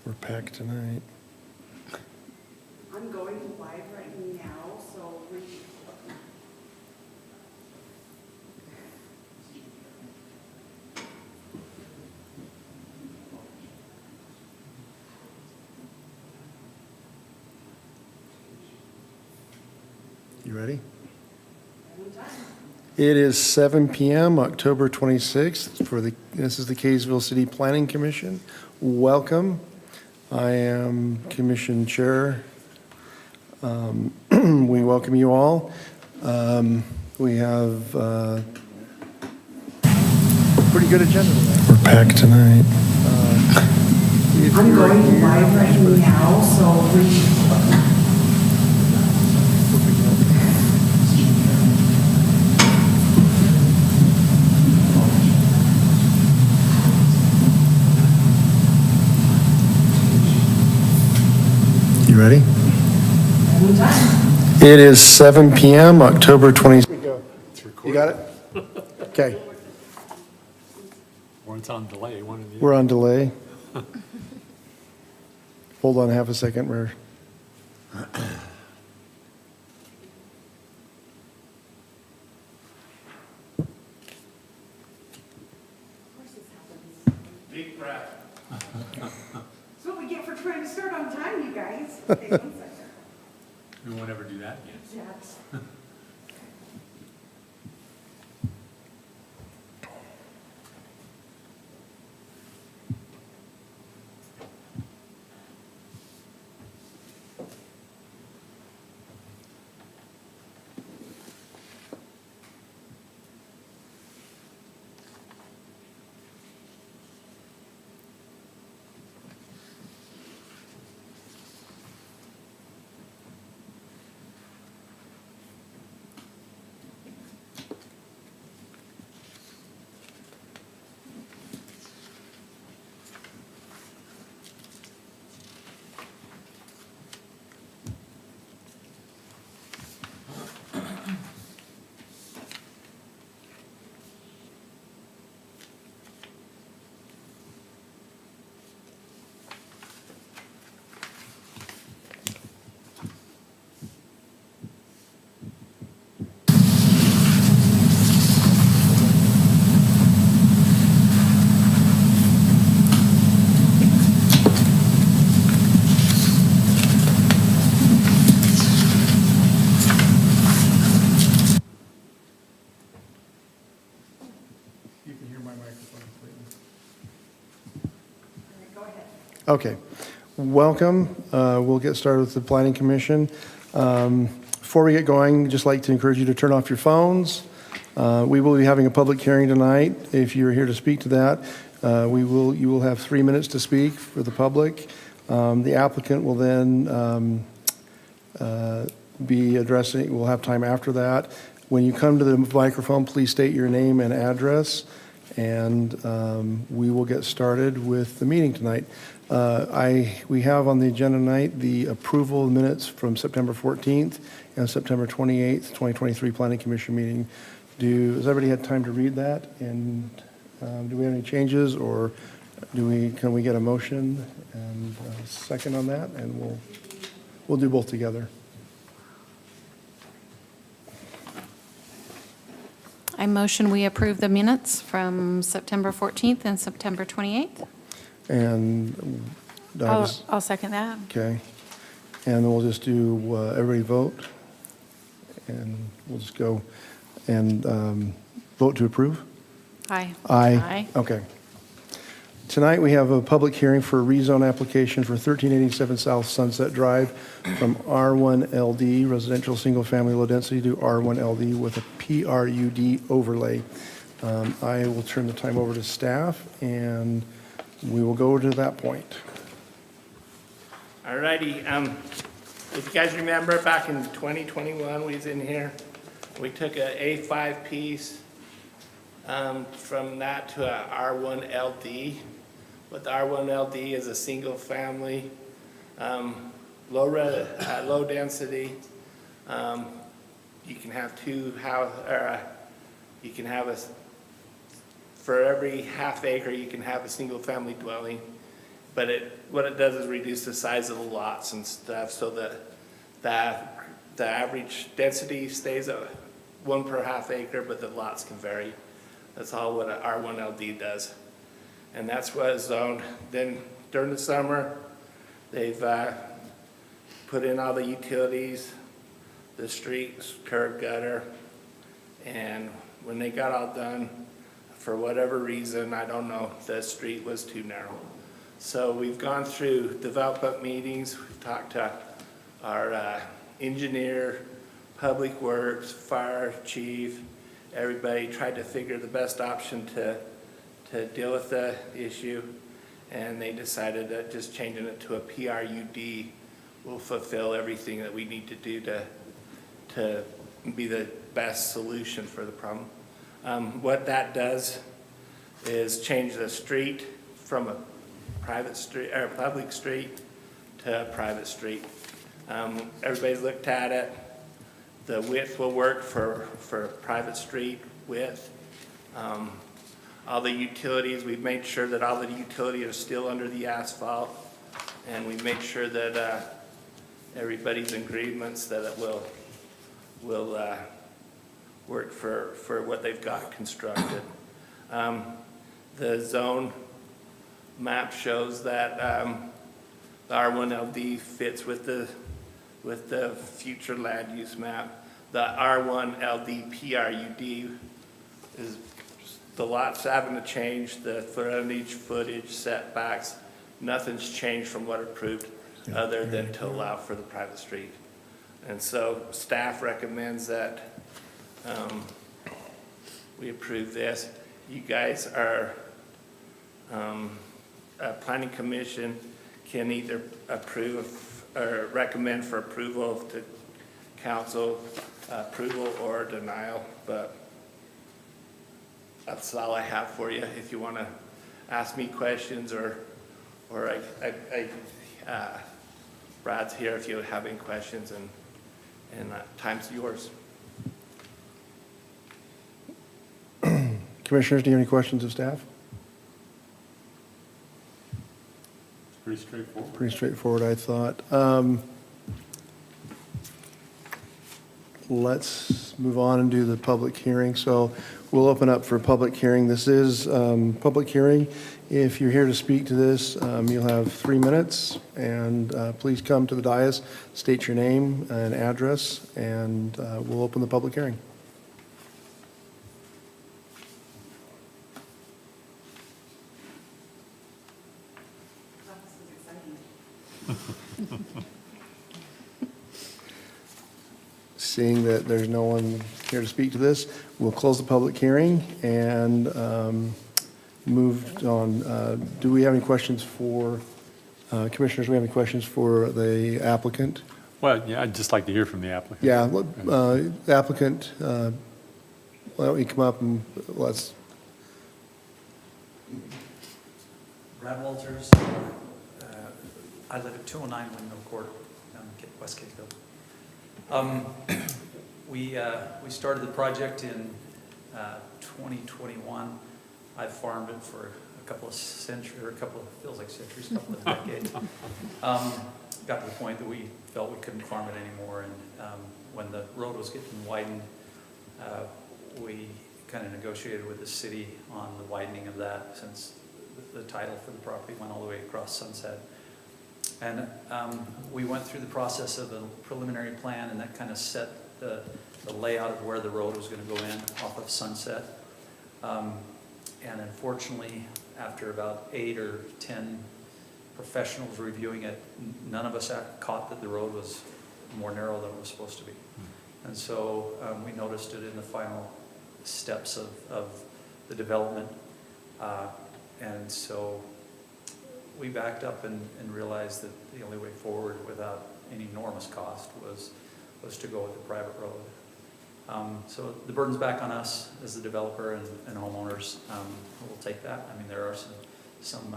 We're packed tonight. I'm going live right now, so we. You ready? It is 7 p.m., October 26th. This is the Kaysville City Planning Commission. Welcome. I am Commission Chair. We welcome you all. We have a pretty good agenda today. We're packed tonight. I'm going live right now, so we. You ready? It is 7 p.m., October 26th. You got it? Okay. Or it's on delay, one of the We're on delay. Hold on half a second. Big breath. That's what we get for trying to start on time, you guys. Okay, 1 second. We won't ever do that again. Yes. You can hear my microphone, please. Go ahead. Okay. Welcome. We'll get started with the Planning Commission. Before we get going, I'd just like to encourage you to turn off your phones. We will be having a public hearing tonight. If you're here to speak to that, you will have 3 minutes to speak for the public. The applicant will then be addressing, we'll have time after that. When you come to the microphone, please state your name and address, and we will get started with the meeting tonight. We have on the agenda tonight the approval of minutes from September 14th and September 28th, 2023 Planning Commission meeting. Has everybody had time to read that? And do we have any changes, or can we get a motion and a second on that? And we'll do both together. I motion we approve the minutes from September 14th and September 28th. And I'll second that. okay. And then we'll just do everybody vote, and we'll just go and vote to approve. Aye. Aye. Okay. Tonight, we have a public hearing for a rezone application for 1387 South Sunset Drive from R1LD, residential single-family low density, to R1LD with a PRUD overlay. I will turn the time over to staff, and we will go to that point. All righty. If you guys remember, back in 2021, we was in here. We took a A5 piece from that to a R1LD. What the R1LD is a single family, low density. You can have you can have for every half acre, you can have a single family dwelling. But what it does is reduce the size of the lots and stuff so that the average density stays at 1 per half acre, but the lots can vary. That's all what an R1LD does. And that's what is zoned. Then during the summer, they've put in all the utilities, the streets, curb, gutter, and when they got all done, for whatever reason, I don't know, the street was too narrow. So we've gone through development meetings, we've talked to our engineer, public works, fire chief, everybody tried to figure the best option to deal with the issue, and they decided that just changing it to a PRUD will fulfill everything that we need to do to be the best solution for the problem. What that does is change the street from a private street or a public street to a private street. Everybody's looked at it. The width will work for private street width. All the utilities, we've made sure that all the utilities are still under the asphalt, and we made sure that everybody's in agreements that it will work for what they've got constructed. The zone map shows that the R1LD fits with the future land use map. The R1LD PRUD is, the lots having to change, the footage, setbacks, nothing's changed from what approved other than to allow for the private street. And so staff recommends that we approve this. You guys are, planning commission can either approve or recommend for approval to council, approval or denial, but that's all I have for you. If you want to ask me questions or Brad's here if you have any questions, and time's yours. Commissioners, do you have any questions of staff? It's pretty straightforward. Pretty straightforward, I thought. Let's move on and do the public hearing. So we'll open up for public hearing. This is public hearing. If you're here to speak to this, you'll have 3 minutes, and please come to the dais, state your name and address, and we'll open the public hearing. This is exciting. Seeing that there's no one here to speak to this, we'll close the public hearing and move on. Do we have any questions for, commissioners, do we have any questions for the applicant? Well, yeah, I'd just like to hear from the applicant. Yeah, applicant, why don't you come up and let's. Brad Walters, I live at 209 Windmill Court, West Kaysville. We started the project in 2021. I've farmed it for a couple of centuries, or feels like centuries, a couple of decades. Got to the point that we felt we couldn't farm it anymore, and when the road was getting widened, we kind of negotiated with the city on the widening of that, since the title for the property went all the way across Sunset. And we went through the process of a preliminary plan, and that kind of set the layout of where the road was going to go in off of Sunset. And unfortunately, after about 8 or 10 professionals reviewing it, none of us caught that the road was more narrow than it was supposed to be. And so we noticed it in the final steps of the development. And so we backed up and realized that the only way forward without any enormous cost was to go with the private road. So the burden's back on us as the developer and homeowners. We'll take that. I mean, there are some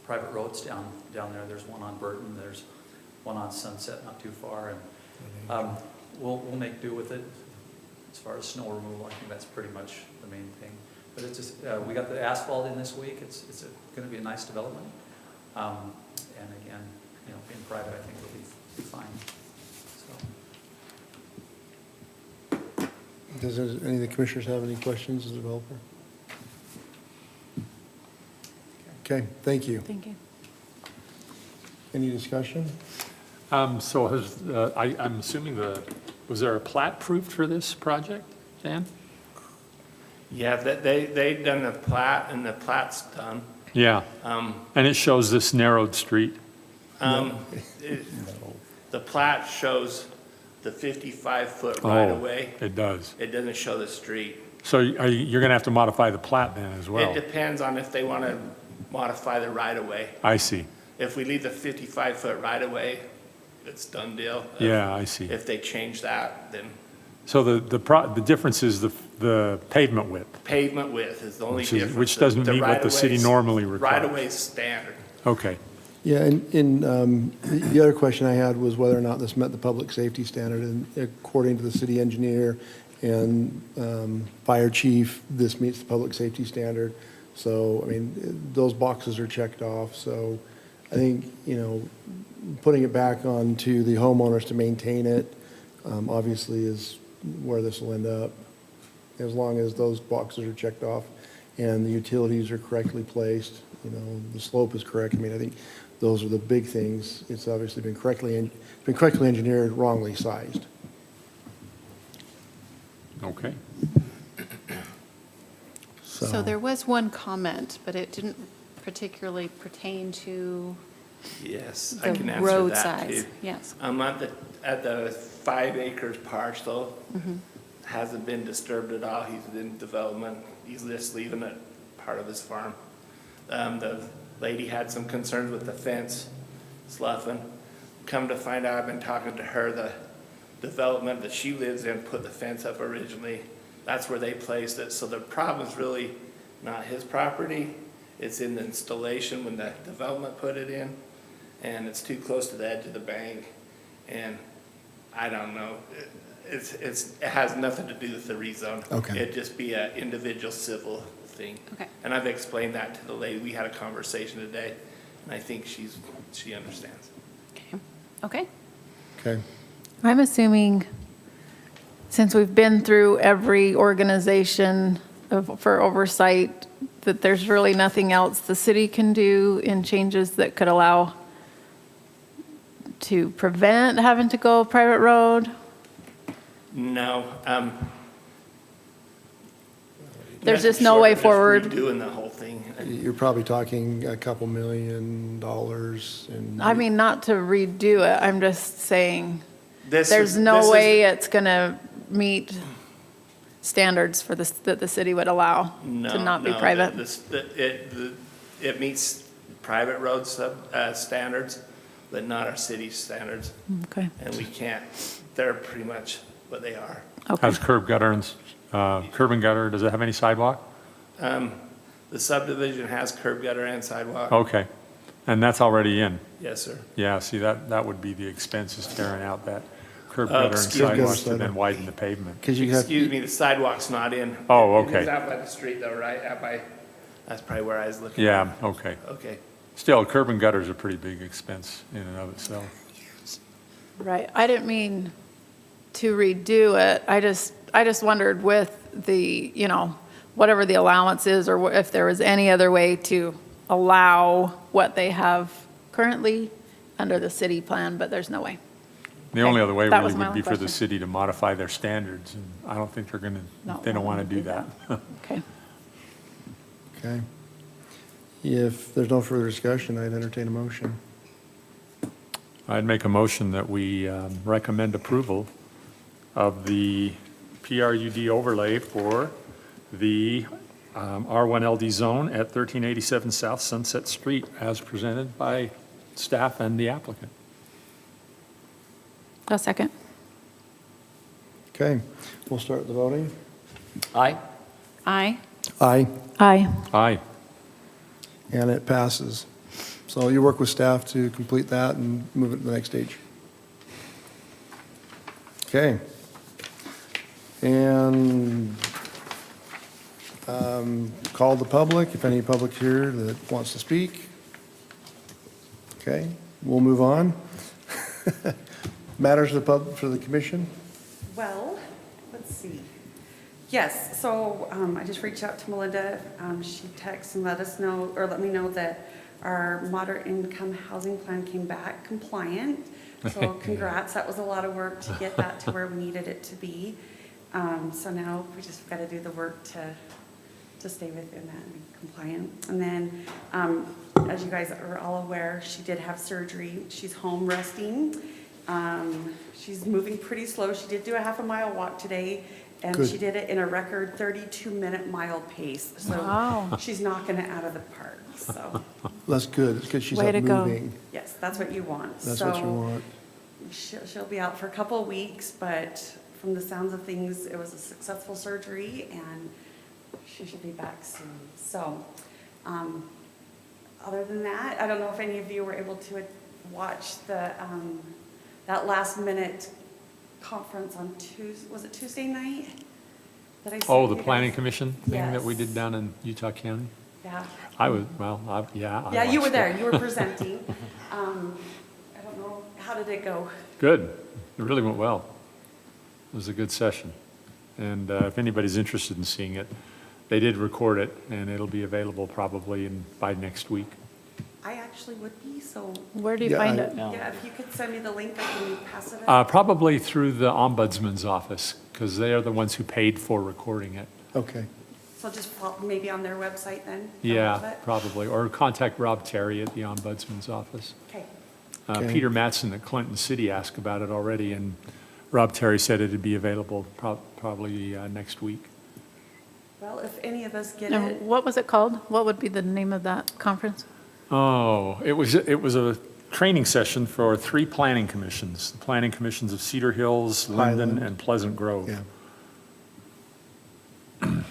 private roads down there. There's one on Burton. There's one on Sunset, not too far, and we'll make do with it. As far as snow removal, I think that's pretty much the main thing. But it's just we got the asphalt in this week. It's going to be a nice development. And again, being private, I think will be fine, so. Does any of the commissioners have any questions as a developer? Okay, thank you. Thank you. Any discussion? So I'm assuming was there a plat approved for this project, Dan? Yeah, they done the plat, and the plat's done. Yeah, and it shows this narrowed street. The plat shows the 55-foot right-of-way. Oh, it does. It doesn't show the street. So you're going to have to modify the plat then as well? It depends on if they want to modify the right-of-way. I see. If we leave the 55-foot right-of-way, it's done deal. Yeah, I see. If they change that, then So the difference is the pavement width, pavement width is the only Which difference. which doesn't The meet what the city right-of-way's- normally requires. Right-of-way is standard. Okay. Yeah, the other question I had was whether or not this met the public safety standard, and according to the city engineer and fire chief, this meets the public safety standard. So, I mean, those boxes are checked off, so I think, putting it back on to the homeowners to maintain it, obviously is where this will end up, as long as those boxes are checked off and the utilities are correctly placed, the slope is correct. I mean, I think those are the big things. It's obviously been correctly engineered, wrongly sized. Okay. So there was one comment, but it didn't particularly pertain to Yes, I the can answer road that size. too. Yes. At the 5 acres parcel, hasn't been disturbed at all. He's in development. He's just leaving it part of his farm. The lady had some concerns with the fence sloughing. Come to find out, I've been talking to her, the development that she lives in put the fence up originally. That's where they placed it. So the problem's really not his property. It's in the installation when the development put it in, and it's too close to the edge of the bank. And I don't know. It has nothing to do with the rezone. Okay. It'd just be an individual civil thing. Okay. And I've explained that to the lady. We had a conversation today, and I think she understands. Okay. Okay. Okay. I'm assuming, since we've been through every organization for oversight, that there's really nothing else the city can do in changes that could allow to prevent having to go private road? No. There's just no way forward. Doing the whole thing. You're probably talking a couple $1 million and. I mean, not to redo it, I'm just saying, This there's is- no this is- way it's going to meet standards for this, that the city would allow to not be private. It meets private road standards, but not our city standards. Okay, And we can't, they're pretty much what they are. okay. Has curb and gutter, does it have any sidewalk? The subdivision has curb gutter and sidewalk. Okay. And that's already in? Yes, sir. Yeah, see, that would be the expense, is tearing out that curb gutter and excuse me. sidewalks to then widen the pavement. Because you have, Excuse me, the sidewalk's not in. Oh, okay. It's out by the street though, right? That's probably where I was looking. Yeah, okay. Okay. Still, curb and gutter is a pretty big expense in and of itself. Right, I didn't mean to redo it, I just wondered with the, whatever the allowance is, or if there was any other way to allow what they have currently under the city plan, but there's no way. The only other way That really was my would be only for the question. city to modify their standards, and I don't think No, they don't want to do that. Okay, okay. If there's no further discussion, I'd entertain a motion. I'd make a motion that we recommend approval of the PRUD overlay for the R1LD zone at 1387 South Sunset Street as presented by staff and the applicant. a second. Okay, we'll start the voting. Aye. Aye. Aye, Aye. Aye. and it passes. So you work with staff to complete that and move it to the next stage. Okay. And call the public, if any public here that wants to speak. Okay, we'll move on. Matters of the pub, for the commission? Well, let's see. Yes, so I just reached out to Melinda. She texted and let us know, or let me know that our moderate income housing plan came back compliant. So congrats, that was a lot of work to get that to where we needed it to be. So now we just got to do the work to stay within that and be compliant. And then, as you guys are all aware, she did have surgery. She's home resting. She's moving pretty slow. She did do a half-a-mile walk today, and Good. she did it in a record 32-minute mile pace. So Wow. she's knocking it out of the park. So That's good, it's because she's Way up to go. moving. yes, that's what you want. That's what you So want. she'll be out for a couple of weeks, but from the sounds of things, it was a successful surgery, and she should be back soon. So, other than that, I don't know if any of you were able to watch the, that last minute conference on Tuesday, was it Tuesday night? That I sent Oh, the you planning guys? commission thing that we Yes. did down in Utah County? Yeah. I was, well, yeah. I Yeah, you were watched there, it. you were presenting. I don't know, how did it go? Good. It really went well. It was a good session. And if anybody's interested in seeing it, they did record it, and it'll be available probably by next week. I actually would be, so, Where do you Yeah, find I- it? yeah, if you could send me the link, I can pass it out. Probably through the ombudsman's office, because they are the ones who paid for recording it. Okay, So just maybe on their website then? Yeah, Have it? probably. Or contact Rob Terry at the ombudsman's office. Okay, Okay. Peter Mattson at Clinton City asked about it already, and Rob Terry said it'd be available probably next week. well, if any of us get And it, what was it called? What would be the name of that conference? Oh, it was a training session for 3 planning commissions, the planning commissions of Cedar Hills, Linden, Highland. and Pleasant Grove. yeah.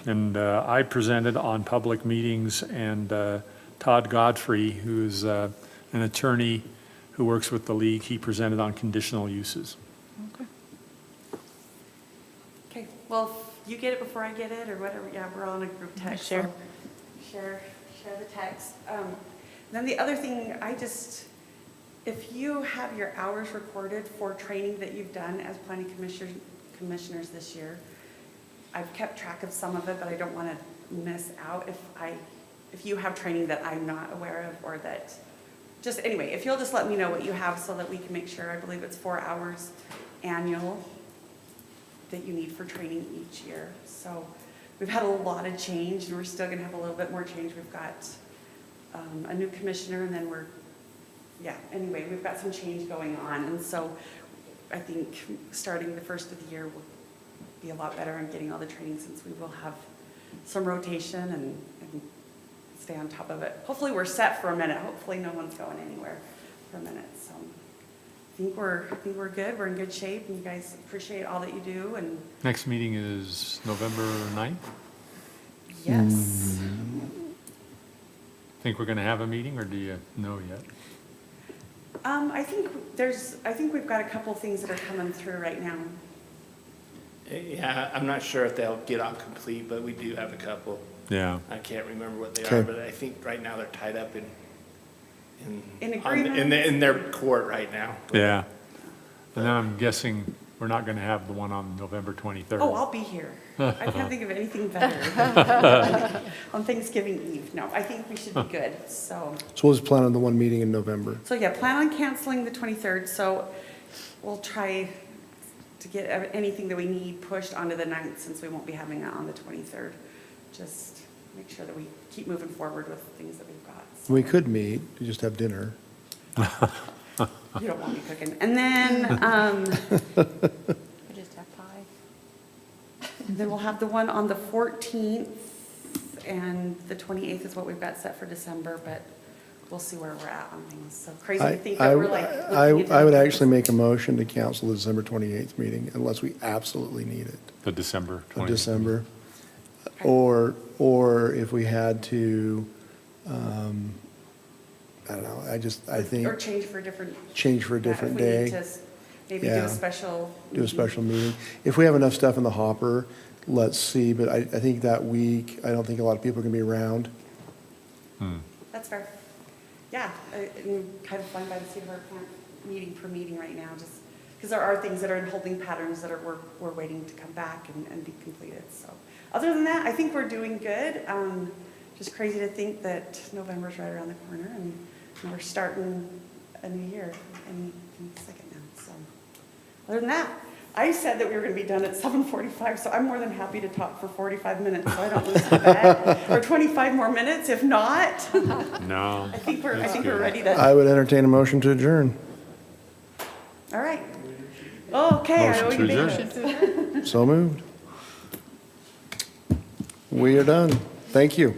And I presented on public meetings, and Todd Godfrey, who's an attorney who works with the league, he presented on conditional uses. okay, well, if you get it before I get it, or whatever, yeah, we're all in a group text. so Share. Share the text. Then the other thing, if you have your hours recorded for training that you've done as planning commissioners this year, I've kept track of some of it, but I don't want to miss out if you have training that I'm not aware of, or that, just anyway, if you'll just let me know what you have so that we can make sure. I believe it's 4 hours annual that you need for training each year. So we've had a lot of change, and we're still going to have a little bit more change. We've got a new commissioner, and then anyway, we've got some change going on. And so I think starting the first of the year will be a lot better in getting all the training, since we will have some rotation and stay on top of it. Hopefully we're set for a minute. Hopefully no one's going anywhere for a minute. So I think we're good. We're in good shape, and you guys appreciate all that you do. And Next meeting is November 9th. yes, Think we're going to have a meeting, or do you know yet? I think we've got a couple things that are coming through right now. Yeah, I'm not sure if they'll get out complete, but we do have a couple. Yeah. I can't remember what they Okay. are, but I think right now they're tied up in agreement? in their court right now. Yeah. And then I'm guessing we're not going to have the one on November 23rd. Oh, I'll be here. I can't think of anything better. On Thanksgiving Eve. No, I think we should be good. So So we'll just plan on the one meeting in November. yeah, plan on canceling the 23rd. So we'll try to get anything that we need pushed onto the 9th, since we won't be having it on the 23rd. Just make sure that we keep moving forward with things that we've got. So We could meet, we just have dinner. you don't want me cooking. And then, We just have pie. then we'll have the one on the 14th, and the 28th is what we've got set for December, but we'll see where we're at on things. So crazy to think that we're like. looking into I would November. actually make a motion to cancel the December 28th meeting unless we absolutely need it, The December of 20th. December. Okay. Or if we had to, I don't know, I think, Or change for a different. change for a yeah, different if we need day. to maybe do Yeah. a special. Do a meeting. special meeting. If we have enough stuff in the hopper, let's see, but I think that week, I don't think a lot of people are gonna be around. That's fair. yeah, I'm kind of flying by the seat of our pants, meeting per meeting right now, just because there are things that are in holding patterns that we're waiting to come back and be completed. So other than that, I think we're doing good. Just crazy to think that November's right around the corner and we're starting a new year in a second now. So other than that, I said that we were going to be done at 7:45, so I'm more than happy to talk for 45 minutes so I don't lose the bet, or 25 more minutes if not. No. I think we're That's good. ready to. I would entertain a motion to adjourn. All right. Okay. I Motion know to you adjourn. made it. So moved. We are done. Thank you.